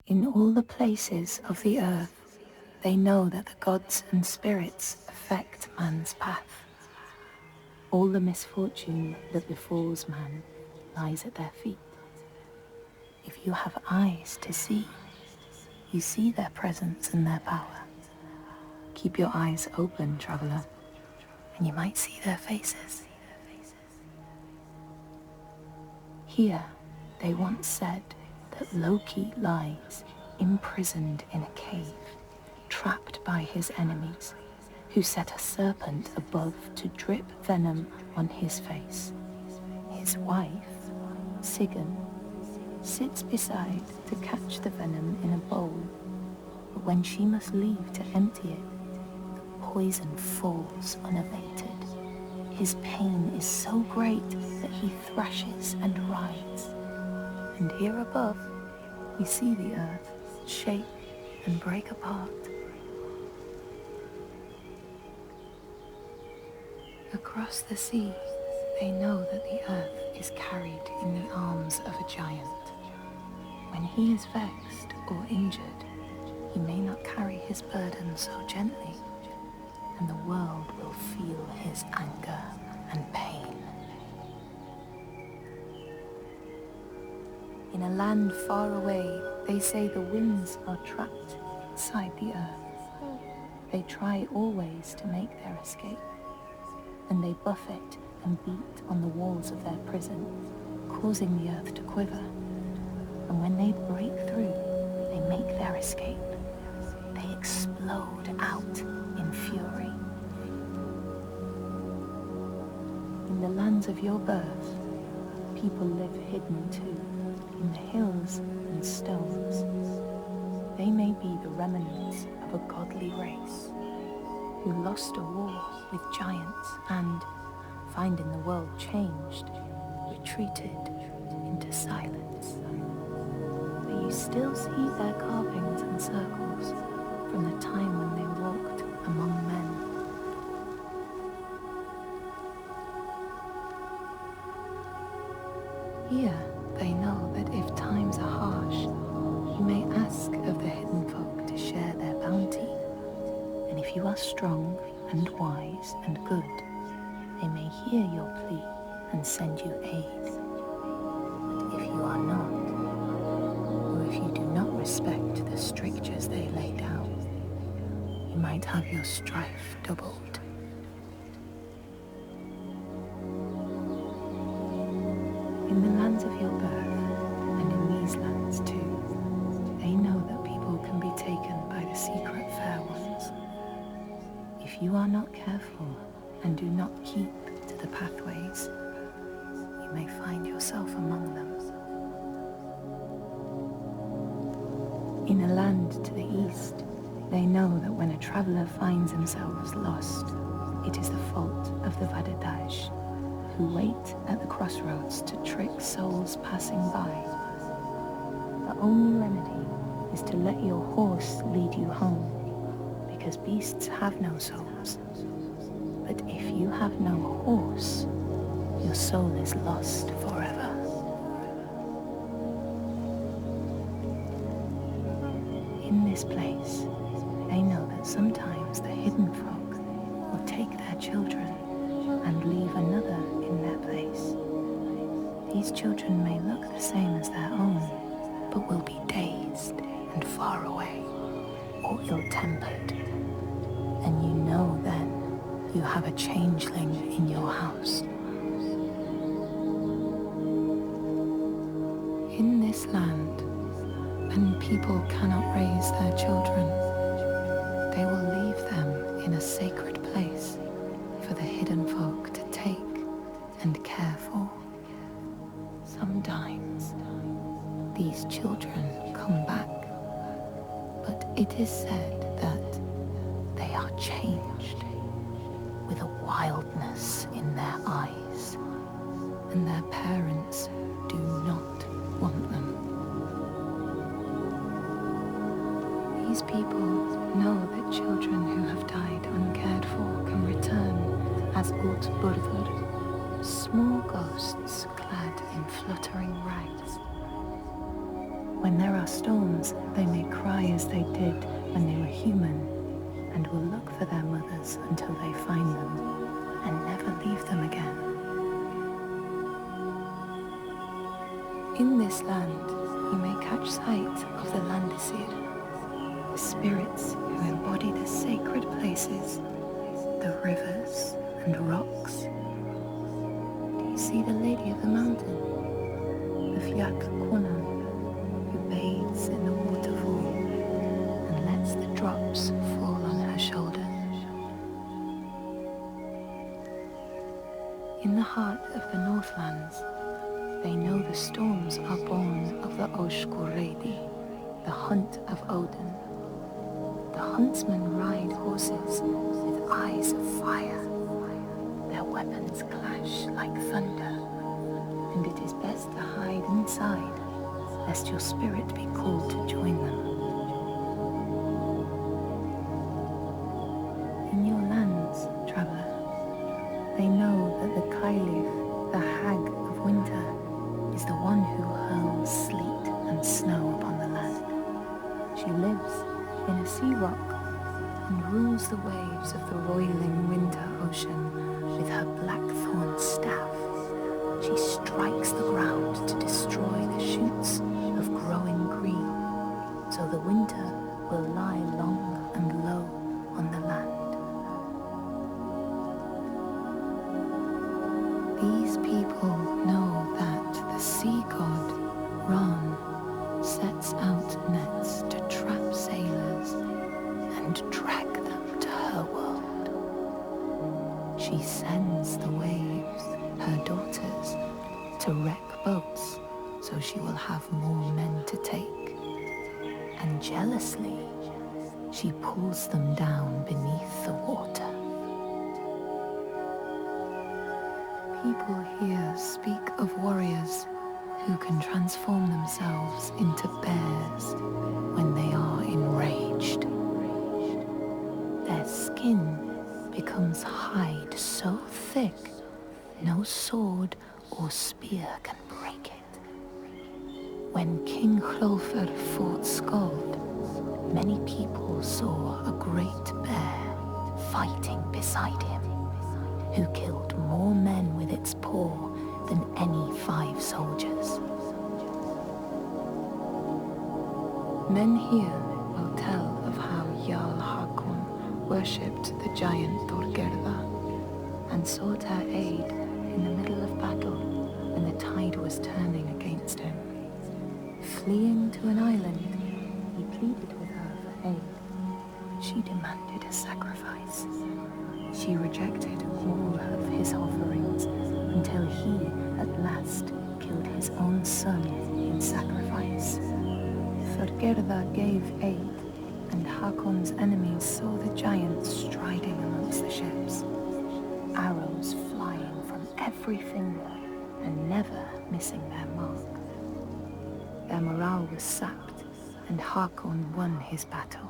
In all the places of the earth, they know that the gods and spirits affect man's path. All the misfortune that befalls man lies at their feet. If you have eyes to see, you see their presence and their power. Keep your eyes open, traveler, and you might see their faces. Here, they once said that Loki lies imprisoned in a cave, trapped by his enemies, who set a serpent above to drip venom on his face. His wife, Sigyn, sits beside to catch the venom in a bowl, but when she must leave to empty it, the poison falls unabated. His pain is so great that he thrashes and writhes. And here above, we see the earth shake and break apart. Across the sea, they know that the earth is carried in the arms of a giant. When he is vexed or injured, he may not carry his burden so gently, and the world will feel his anger and pain. In a land far away, they say the winds are trapped inside the earth. They try always to make their escape, and they buffet and beat on the walls of their prison, causing the earth to quiver. And when they break through, they make their escape. They explode out in fury. In the lands of your birth, people live hidden too, in the hills and stones. They may be the remnants of a godly race who lost a war with giants and, finding the world changed, retreated into silence. But you still see their carvings and circles from the time when they walked among men. Here they know that if times are harsh, you may ask of the hidden folk to share their bounty. And if you are strong and wise and good, they may hear your plea and send you aid. But if you are not, or if you do not respect the strictures they lay down, you might have your strife doubled. In the lands of your birth, and in these lands too, they know that people can be taken by the secret fair ones. If you are not careful and do not keep to the pathways, you may find yourself among them. In a land to the east, they know that when a traveler finds themselves lost, it is the fault of the Vadadaj, who wait at the crossroads to trick souls passing by. The only remedy is to let your horse lead you home, because beasts have no souls. But if you have no horse, your soul is lost forever. In this place, they know that sometimes the hidden folk will take their children and leave another in their place. These children may look the same as their own, but will be dazed and far away, or ill-tempered. And you know then you have a changeling in your house. In this land, when people cannot raise their children, they will leave them in a sacred place for the hidden folk to take and care for. Sometimes these children come back, but it is said that they are changed, with a wildness in their eyes, and their parents do not want them. These people know that children who have died uncared for can return as Utburður, small ghosts clad in fluttering rags. When there are storms sons, they may cry as they did when they were human, and will look for their mothers until they find them, and never leave them again. In this land, you may catch sight of the Landisir, the spirits who embody the sacred places, the rivers and rocks. Do you see the Lady of the Mountain, the Fiak Kunan, who bathes in the waterfall and lets the drops fall on her shoulder? In the heart of the Northlands, they know the storms are born of the Oshkuredi, the hunt of Odin. The huntsmen ride horses with eyes of fire. Their weapons clash like thunder, and it is best to hide inside, lest your spirit be called to join them. In your lands, traveller, they know that the Kailif, the hag of winter, is the one who hurls sleet and snow upon the land. She lives in a sea rock and rules the waves of the roiling winter ocean with her blackthorn staff. She strikes the ground to destroy the shoots of growing green, so the winter will lie long and low on the land. These people know that the sea god, Ran, sets out nets to trap sailors and drag them to her world. She sends the waves, her daughters, to wreck boats so she will have more men to take. And jealously, she pulls them down beneath the water. People here speak of warriors who can transform themselves into bears when they are enraged. Their skin becomes hide so thick no sword or spear can break it. When King Hrolfr fought Skald, many people saw a great bear fighting beside him, who killed more men with its paw than any 5 soldiers. Men here will tell of how Jarl Hakon worshipped the giant Thorgerða and sought her aid in the middle of battle when the tide was turning against him. Fleeing to an island, he pleaded with her for aid. She demanded a sacrifice. She rejected all of his offerings until he, at last, killed his own son in sacrifice. Thorgerða gave aid, and Hakon's enemies saw the giants striding amongst the ships, arrows flying from every finger and never missing their mark. Their morale was sapped, and Hakon won his battle.